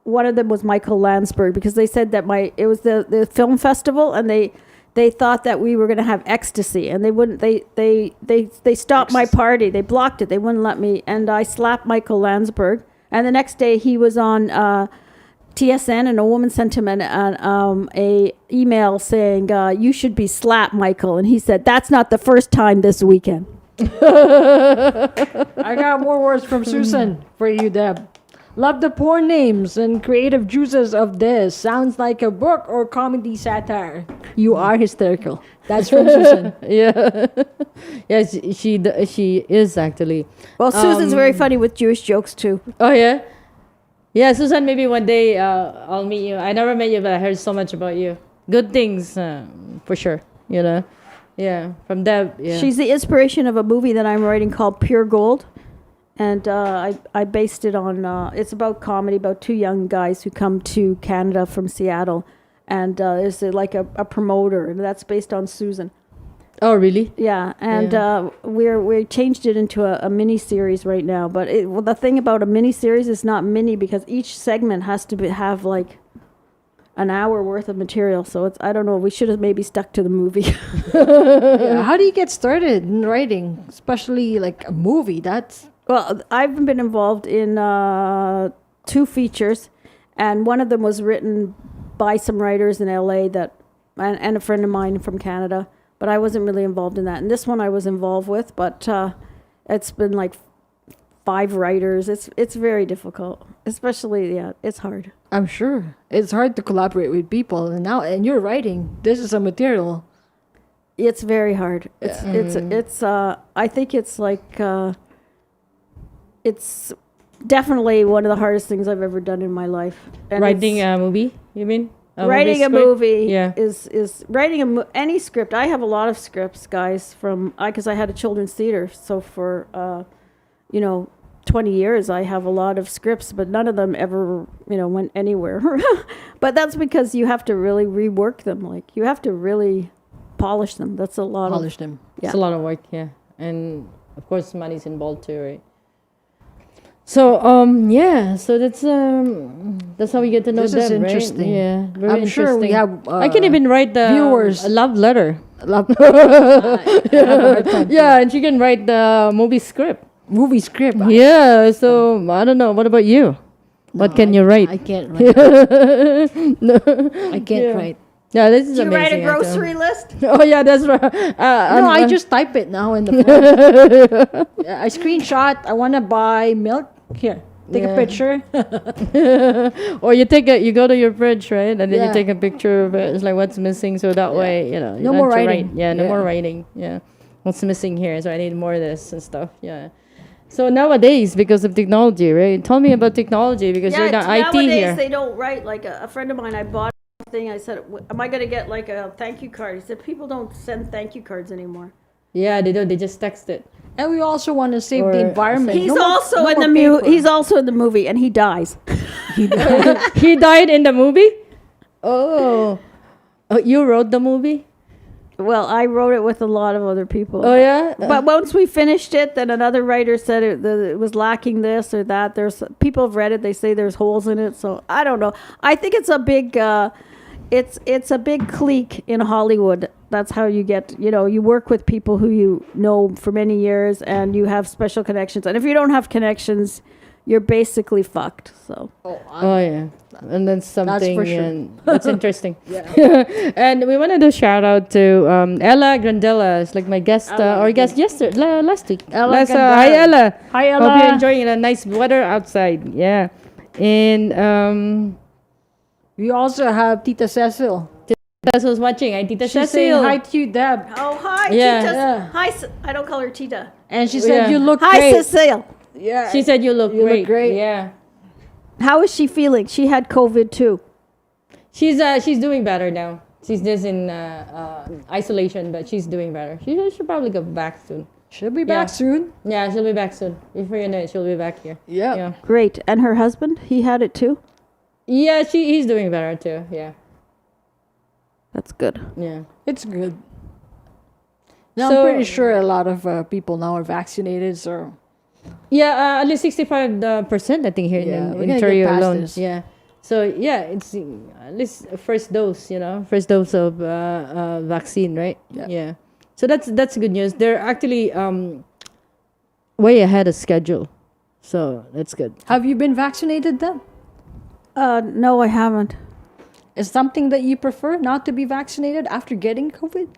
one of them was Michael Landsberg, because they said that it was the film festival, and they thought that we were going to have ecstasy, and they wouldn't. They stopped my party. They blocked it. They wouldn't let me. And I slapped Michael Landsberg. And the next day he was on TSN, and a woman sent him a email saying, "You should be slapped, Michael." And he said, "That's not the first time this weekend." I got more words from Susan for you, Deb. Love the poor names and creative juices of this. Sounds like a book or comedy satire. You are hysterical. That's from Susan. Yeah. Yeah, she is actually. Well, Susan's very funny with Jewish jokes too. Oh, yeah? Yeah, Susan, maybe one day I'll meet you. I never met you, but I heard so much about you. Good things, for sure, you know? Yeah, from Deb, yeah. She's the inspiration of a movie that I'm writing called Pure Gold. And I based it on, it's about comedy, about 2 young guys who come to Canada from Seattle. And it's like a promoter, and that's based on Susan. Oh, really? Yeah, and we changed it into a mini series right now. But the thing about a mini series is not mini, because each segment has to have like an hour worth of material. So I don't know. We should have maybe stuck to the movie. Yeah, how do you get started in writing, especially like a movie? Well, I've been involved in 2 features, and one of them was written by some writers in LA and a friend of mine from Canada, but I wasn't really involved in that. And this one I was involved with, but it's been like 5 writers. It's very difficult, especially, it's hard. I'm sure it's hard to collaborate with people, and you're writing. This is a material. It's very hard. It's I think it's like it's definitely one of the hardest things I've ever done in my life. And Writing a movie, you mean? Writing a script? movie Yeah. is writing any script. I have a lot of scripts, guys, because I had a children's theater. So for 20 years, I have a lot of scripts, but none of them ever went anywhere. But that's because you have to really rework them. Like, you have to really polish them. That's a lot. Polish them. Yeah. It's a lot of work, yeah. And of course money's involved too, right? So so that's how we get to know This them, is interesting. right? Yeah, very I'm sure we interesting. have I can even write the viewers. a love letter. love Yeah, and she can write the movie script. movie script. Yeah, so I don't know. What about you? What can you write? I can't write. I can't write. Yeah, this is Do you write a amazing. grocery list? Oh yeah, that's right. No, I just type it now in the phone. I screenshot. I want to buy milk. Here, take a Yeah. picture. Or you go to your fridge, right? And then you Yeah. take a picture of it. It's like what's missing, so that way, you know. you No don't more have to writing. write. Yeah, no Yeah. more writing. Yeah. What's missing here? So I need more of this and stuff. Yeah. So nowadays, because of technology, right? Tell me about technology, because you're not IT nowadays here. they don't write. Like a friend of mine, I bought a thing. I said, "Am I going to get like a thank you card?" He said, "People don't send thank you cards anymore." Yeah, they don't. They just text it. And we also want to save Or- the environment. He's No more- also no in more the paper. He's also in the movie, and he dies. He died in the movie. Oh, you wrote the movie. Well, I wrote it with a lot of other people. Oh yeah. But once we finished it, then another writer said it was lacking this or that. There's people have read it. They say there's holes in it. So I don't know. I think it's a big, it's a big clique in Hollywood. That's how you get. You work with people who you know for many years, and you have special connections. And if you don't have connections, you're basically fucked. So Oh yeah, and that's something. for sure. And that's interesting. And we wanted to shout out to Ella Grandella. It's like my guest or guest yesterday, last week. Ella Last, Grandella. hi Ella. Hi, Hope Ella. you're enjoying the nice weather outside. Yeah, and We also have Tita Cecil. that's who's watching. I Tita She's saying Cecil. hi to you, Deb. hi, Yeah. Tita. Yeah. Hi, I don't call her Tita. And she said Yeah. you look Hi, great. Cecile. Yeah. She said you look You look great. great. Yeah. How is she feeling? She had COVID too. She's doing better now. She's just in isolation, but she's doing better. She'll probably go back soon. She'll be back Yeah. soon. Yeah, she'll be back soon. Before you know it, she'll be back here. Yeah. Yeah. Great. And her husband, he had it too. Yeah, he's doing better too. Yeah. That's good. Yeah. It's good. Now, So- I'm pretty sure a lot of people now are vaccinated, so Yeah, at least 65% I think here Yeah, we're in gonna get Ontario past alone. this. Yeah. So yeah, it's at least first dose, first dose of vaccine, right? Yeah. Yeah. So that's good news. They're actually way ahead of schedule, so that's good. have you been vaccinated then? No, I haven't. Is something that you prefer not to be vaccinated after getting COVID?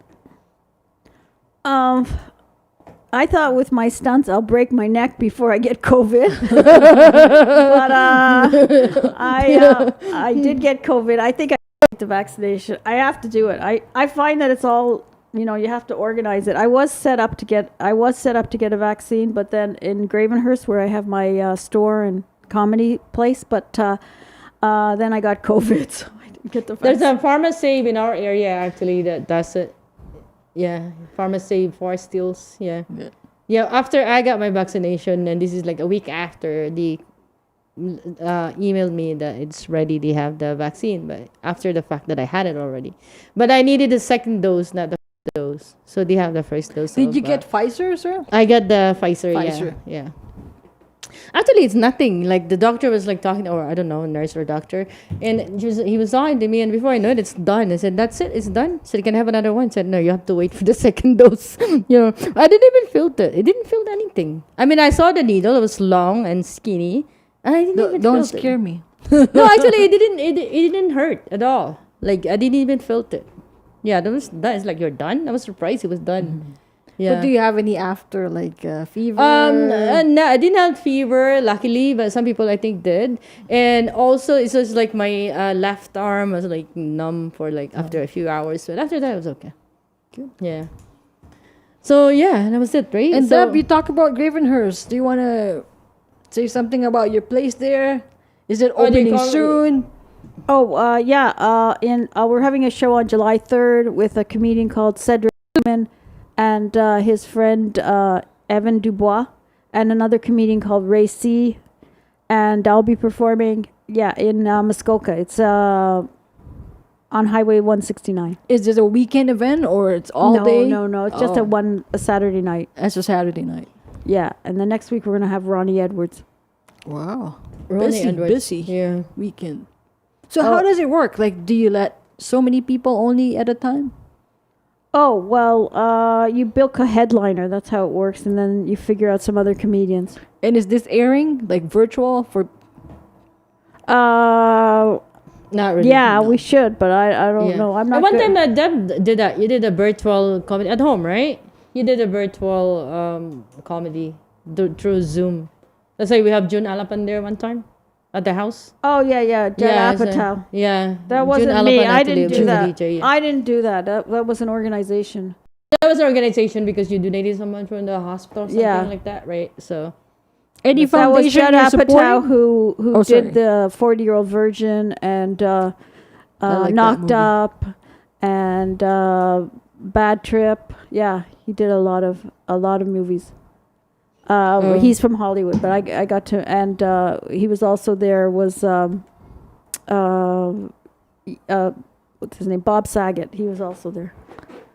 I thought with my stunts I'll break my neck before I get COVID. But I did get COVID. I think I take the vaccination. I have to do it. I find that it's all, you have to organize it. I was set up to get a vaccine, but then in Gravenhurst where I have my store and comedy place, but then I got COVID, so I didn't get the vaccine. There's a pharmacy in our area actually that does it. Yeah, pharmacy for steels. Yeah. Yeah, after I got my vaccination, and this is like a week after, they emailed me that it's ready. They have the vaccine, but after the fact that I had it already. But I needed the second dose, not the first dose. So they have the first dose. Did you get Pfizer, sir? I got the Pfizer. Pfizer. Yeah. Actually, it's nothing. Like the doctor was like talking, or I don't know, nurse or doctor, and he was talking to me, and before I know it, it's done. I said, "That's it, it's done." I said, "You can have another one." I said, "No, you have to wait for the second dose." I didn't even feel it. It didn't feel anything. I mean, I saw the needle; it was long and skinny, and I didn't even Don't feel scare it. me. No, actually, it didn't. It didn't hurt at all. Like I didn't even feel it. Yeah, that is like you're done. I was surprised it was done. Yeah. But do you have any after, like fever? No, I didn't have fever, luckily, but some people I think did. And also, it's just like my left arm was like numb for like after a few hours, but after that, it was okay. Good. Yeah. So yeah, that was it, right? And so, Deb, you talk about Gravenhurst. Do you want to say something about your place there? Is it Oh, they opening call- soon? Oh, yeah. We're having a show on July 3rd with a comedian called Cedric Newman and his friend Evan Dubois, and another comedian called Ray C. And I'll be performing, in Muskoka. It's on Highway 169. Is it a weekend event or it's all day? No. It's just Oh. a Saturday night. That's a Saturday night. Yeah, and the next week we're gonna have Ronnie Edwards. Wow. Ronnie Edwards. busy Yeah. weekend. So how does it work? Like, do you let so many people only at a time? Oh, well, you book a headliner. That's how it works. And then you figure out some other comedians. And is this airing like virtual for? Not really. Yeah, no. we should, but I don't Yeah. know. I'm And not one good. time Deb did that. You did a virtual comedy at home, right? You did a virtual comedy through Zoom. That's why we have June Alapan there one time at the house. Oh, yeah, Judd so- Apatow. yeah. That June wasn't me. Alapan I actually didn't was do the that. DJ, yeah. I didn't do that. That was an organization. That was an organization because you donated someone from the hospital or something Yeah. like that, right? So Any That was foundation Judd you're Apatow supporting? who Oh, sorry. did the 40-Year-Old Virgin and like that Knocked movie. Up and Bad Trip. Yeah, he did a lot of movies. He's from Hollywood, but I got to, and he was also there. Was what's his name? Bob Saget. He was also there.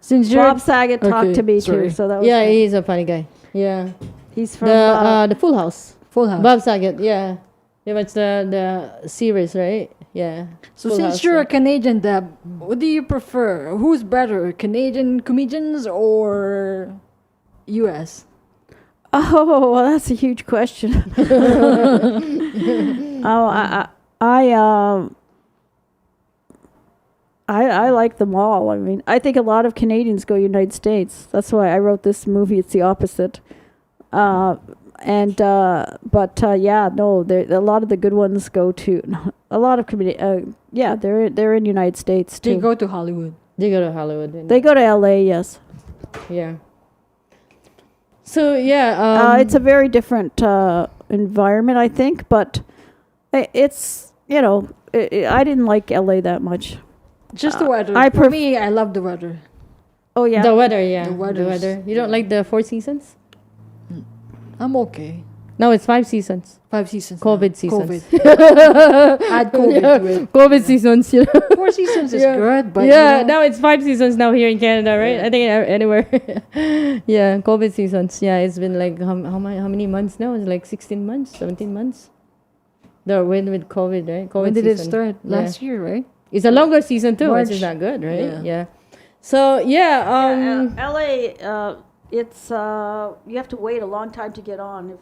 Since you're Bob Saget talked Okay, to me sorry. too, so that was yeah, good. he's a funny guy. Yeah. He's from The Full House. Full House. Bob Saget, yeah. Yeah, but it's the series, right? Yeah. So Full since House, you're yeah. a Canadian, Deb, what do you prefer? Who's better, Canadian comedians or U.S.? Oh, well, that's a huge question. I like them all. I mean, I think a lot of Canadians go United States. That's why I wrote this movie. It's the opposite. Yeah, no, a lot of the good ones go to a lot of yeah, they're in United States They too. go to Hollywood. They go to Hollywood. They go to LA, yes. Yeah. So yeah, It's a very different environment, I think, but it's, I didn't like LA that much. Just the weather. I For me, I love the weather. Oh, yeah. the weather. Yeah, The the weather's- weather. You don't like the 4 seasons? I'm okay. No, it's 5 seasons. 5 seasons. COVID now. seasons. COVID. Add COVID to it. COVID seasons. 4 seasons is Yeah. good, but Yeah, now it's 5 seasons now here in Canada, right? Yeah. I think anywhere. Yeah, COVID seasons. Yeah, it's been like how many months now? It's like 16 months, 17 months. The when with COVID, right? COVID when did it season. start? Yeah. Last year, right? It's a longer season too, which March. is not good, right? Yeah. Yeah. So yeah, LA, it's you have to wait a long time to get on.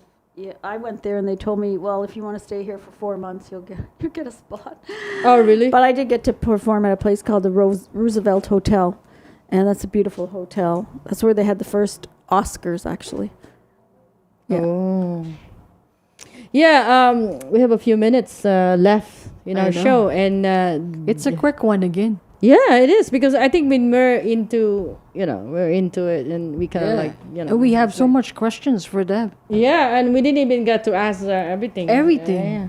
I went there and they told me, well, if you want to stay here for 4 months, you'll get a spot. oh really? But I did get to perform at a place called the Roosevelt Hotel, and that's a beautiful hotel. That's where they had the first Oscars, actually. Yeah. Oh. Yeah, we have a few minutes left in I our know. show, and It's a quick one again. yeah, it is because I think when we're into it, and we kind of like And we have so much questions for them. yeah, and we didn't even get to ask everything. Everything. Yeah.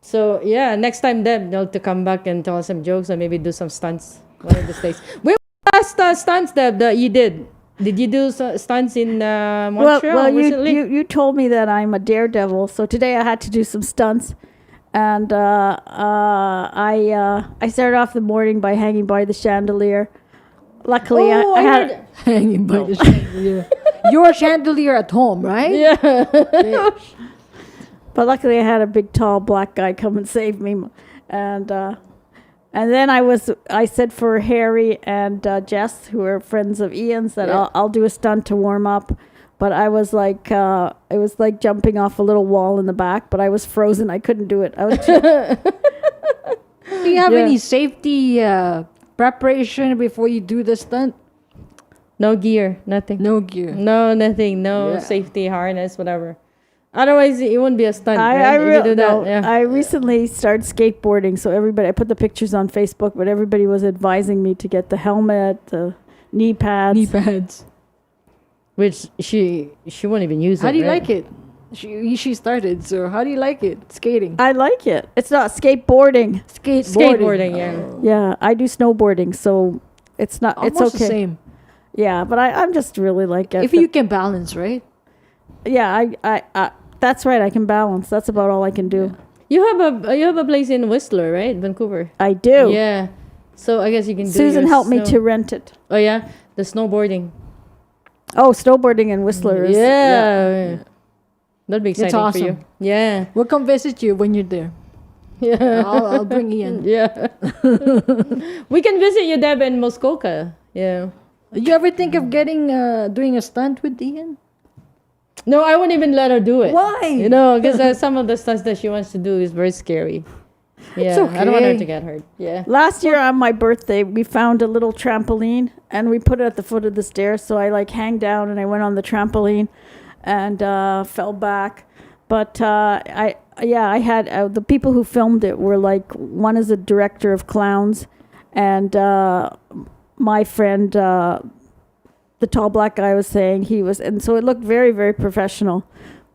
So yeah, next time Deb, they'll to come back and tell us some jokes or maybe do some stunts one of the days. When was the last stunts Deb that you did? Did you do stunts in Montreal Well, recently? you told me that I'm a daredevil, so today I had to do some stunts, and I started off the morning by hanging by the chandelier. Luckily, Oh, I I had heard- Hanging by the chandelier. Your chandelier at home, right? yeah. but luckily I had a big tall black guy come and save me, and then I said for Harry and Jess, who are friends of Ian's, that Yeah. I'll do a stunt to warm up. But I was like, it was like jumping off a little wall in the back, but I was frozen. I couldn't do it. I was too, Do you have Yeah. any safety preparation before you do the stunt? No gear, nothing. No gear. No, nothing. No Yeah. safety harness, whatever. Otherwise, it won't be a stunt. I right? If you do that, no, yeah. I recently started skateboarding, so I put the pictures on Facebook, but everybody was advising me to get the helmet, the knee pads. Knee pads. Which she won't even use it. How do you right? like it? She started, so how do you like it? Skating. I like it. It's not skateboarding. Skateboarding, yeah. Yeah, I do snowboarding, so it's not. Almost it's okay. the same. Yeah, but I'm just really like If you can balance, right? Yeah, I that's right. I can balance. That's about all I can do. You have a place in Whistler, right? Vancouver. I do. Yeah. So I guess you can do Susan your helped me snow- to rent it. Oh yeah, the snowboarding. Oh, snowboarding in Whistler. Is, Yeah. That'd be exciting for you. awesome. Yeah. We'll come visit you when you're there. Yeah. I'll bring Ian. Yeah. We can visit you, Deb, in Muskoka. Yeah. You ever think of getting doing a stunt with Ian? No, I wouldn't even let her do it. Why? You know, because some of the stunts that she wants to do is very scary. Yeah. I don't want her okay. to get hurt. Yeah. Last year on my birthday, we found a little trampoline and we put it at the foot of the stairs. So I like hang down and I went on the trampoline and fell back. But I had the people who filmed it were like, one is a director of clowns, and my friend, the tall black guy, was saying he was, and so it looked very, very professional.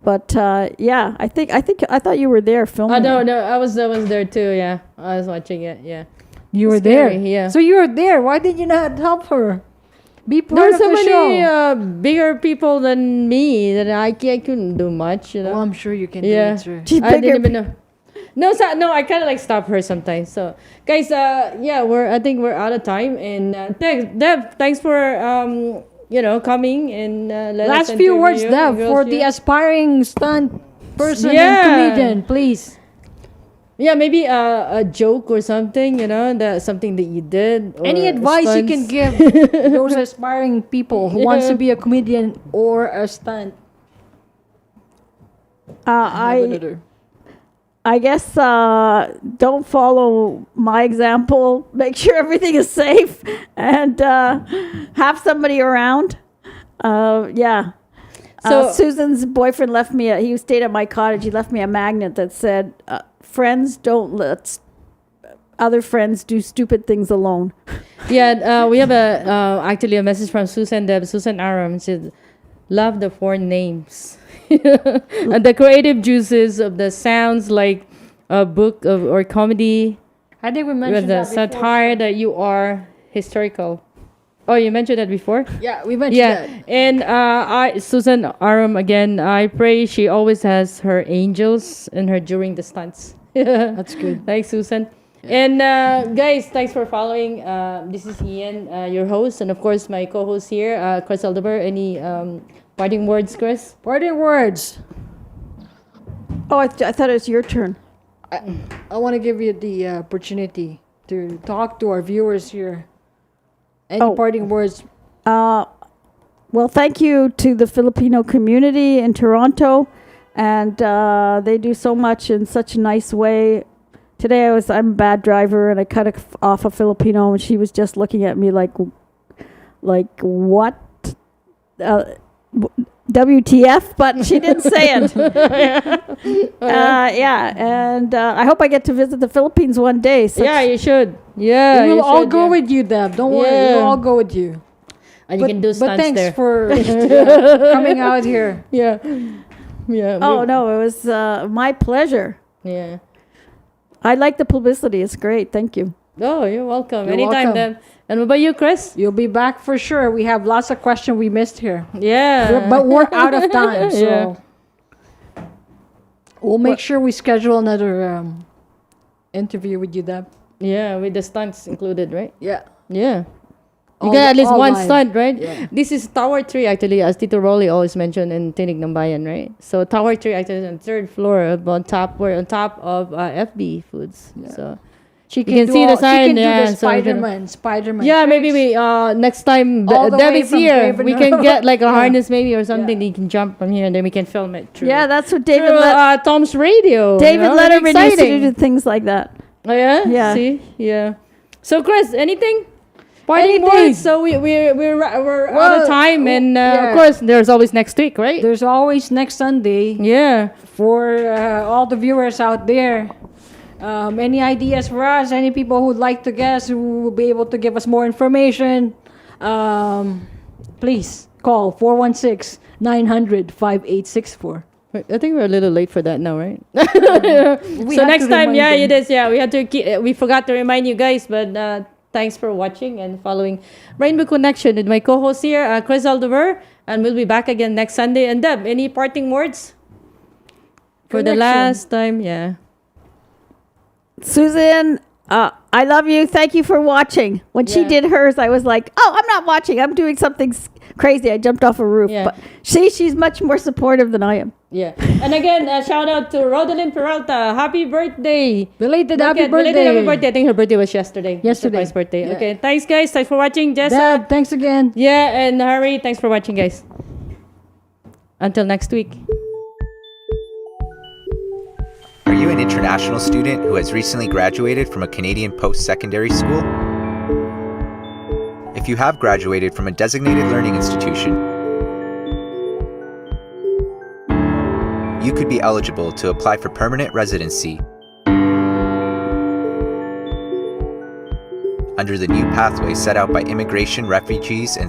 But yeah, I thought you were there filming. No, I was there too. Yeah, I was watching it. Yeah. You were Scary, there. yeah. So you were there. Why did you not help her? Be part There's of so the many show. bigger people than me that I couldn't do much. You know. Oh, I'm sure you can Yeah. do it, sir. She's I bigger. didn't even know. No, I kind of like stop her sometimes. So, guys, yeah, I think we're out of time. And thanks, Deb. Thanks for coming and let us Last few interview words, you. Dev, Girls for here. the aspiring stunt person Yeah. and comedian, please. Yeah, maybe a joke or something. That something that you did. Or Any advice you can stunts. give those aspiring people who wants Yeah. to be a comedian or a stunt? I guess don't follow my example. Make sure everything is safe and have somebody around. Yeah. So- Susan's boyfriend left me. He stayed at my cottage. He left me a magnet that said, "Friends don't let other friends do stupid things alone." Yeah, we have actually a message from Susan Deb, Susan Aram. Said, Love the four names. And the creative juices of the sounds like a book of or comedy I think we with mentioned the that before. satire that you are historical. Oh, you mentioned that before? Yeah, we mentioned Yeah. that. And Susan Aram again, I pray she always has her angels in her during the stunts. That's good. Thanks, Susan. And guys, thanks for following. This is Ian, your host, and of course my co-host here, Chris Aldeber. Any parting words, Chris? Parting words. Oh, I thought it was your turn. I want to give you the opportunity to talk to our viewers here. Any Oh. parting words? Well, thank you to the Filipino community in Toronto, and they do so much in such a nice way. Today I'm a bad driver, and I cut off a Filipino, and she was just looking at me like what? WTF? But she didn't say it. Yeah, and I hope I get to visit the Philippines one day. Yeah, you should. Yeah, We you will all should, go yeah. with you, Deb. Don't worry. Yeah. We'll all go with you. And you can do But stunts thanks there. for coming out here. Yeah. Yeah. Oh no, it was my pleasure. Yeah. I like the publicity. It's great. Thank you. Oh, you're welcome. You're Anytime, welcome. then. And what about you, Chris? You'll be back for sure. We have lots of questions we missed here. Yeah. But we're out of time, so Yeah. we'll make sure we schedule another interview with you, Deb. Yeah, with the stunts included, right? Yeah. Yeah. You All got at least all one live. stunt, right? Yeah. This is Tower 3 actually, as Tito Rolly always mentioned in Tinig ng Bayan, right? So Tower 3 actually is on third floor on top. We're on top of FB Foods. So She can see the sign, She can yeah, do the so we can- Spider-Man. yeah, maybe we next time All the Deb way is from here, Craven we Road. can get like a Yeah. harness maybe or something. Yeah. You can jump from here and then we can film it. Through, Yeah, that's what David through, Tom's radio. David you know? It's Letterman used to exciting. do things like that. Oh yeah. Yeah. See, yeah. So Chris, anything? Parting Anything. words. So we're out Well, of time, and yeah. of course there's always next week, right? There's always next Sunday Yeah. for all the viewers out there. Any ideas for us? Any people who'd like to guess, who will be able to give us more information? Please call 416-900-5864. I think we're a little late for that now, right? We So have next to time, remind yeah, them. it is. Yeah, we had to. We forgot to remind you guys, but thanks for watching and following Rainbow Connection with my co-host here, Chris Aldever, and we'll be back again next Sunday. And Deb, any parting words for the Connection. last time? Yeah. Susan, I love you. Thank you for watching. When she Yeah. did hers, I was like, oh, I'm not watching. I'm doing something crazy. I jumped off a roof. Yeah. But she's much more supportive than I am. Yeah. And again, shout out to Rodalyn Peralta. Happy birthday. Belated happy Okay, belated birthday. happy birthday. I think her birthday was yesterday. Yesterday. Surprise birthday. Yeah. Okay. Thanks, guys. Thanks for watching. Jessa. Deb, thanks again. Yeah. And Harry, thanks for watching, guys. Until next week. Are you an international student who has recently graduated from a Canadian post-secondary school? If you have graduated from a designated learning institution, you could be eligible to apply for permanent residency under the new pathway set out by Immigration, Refugees, and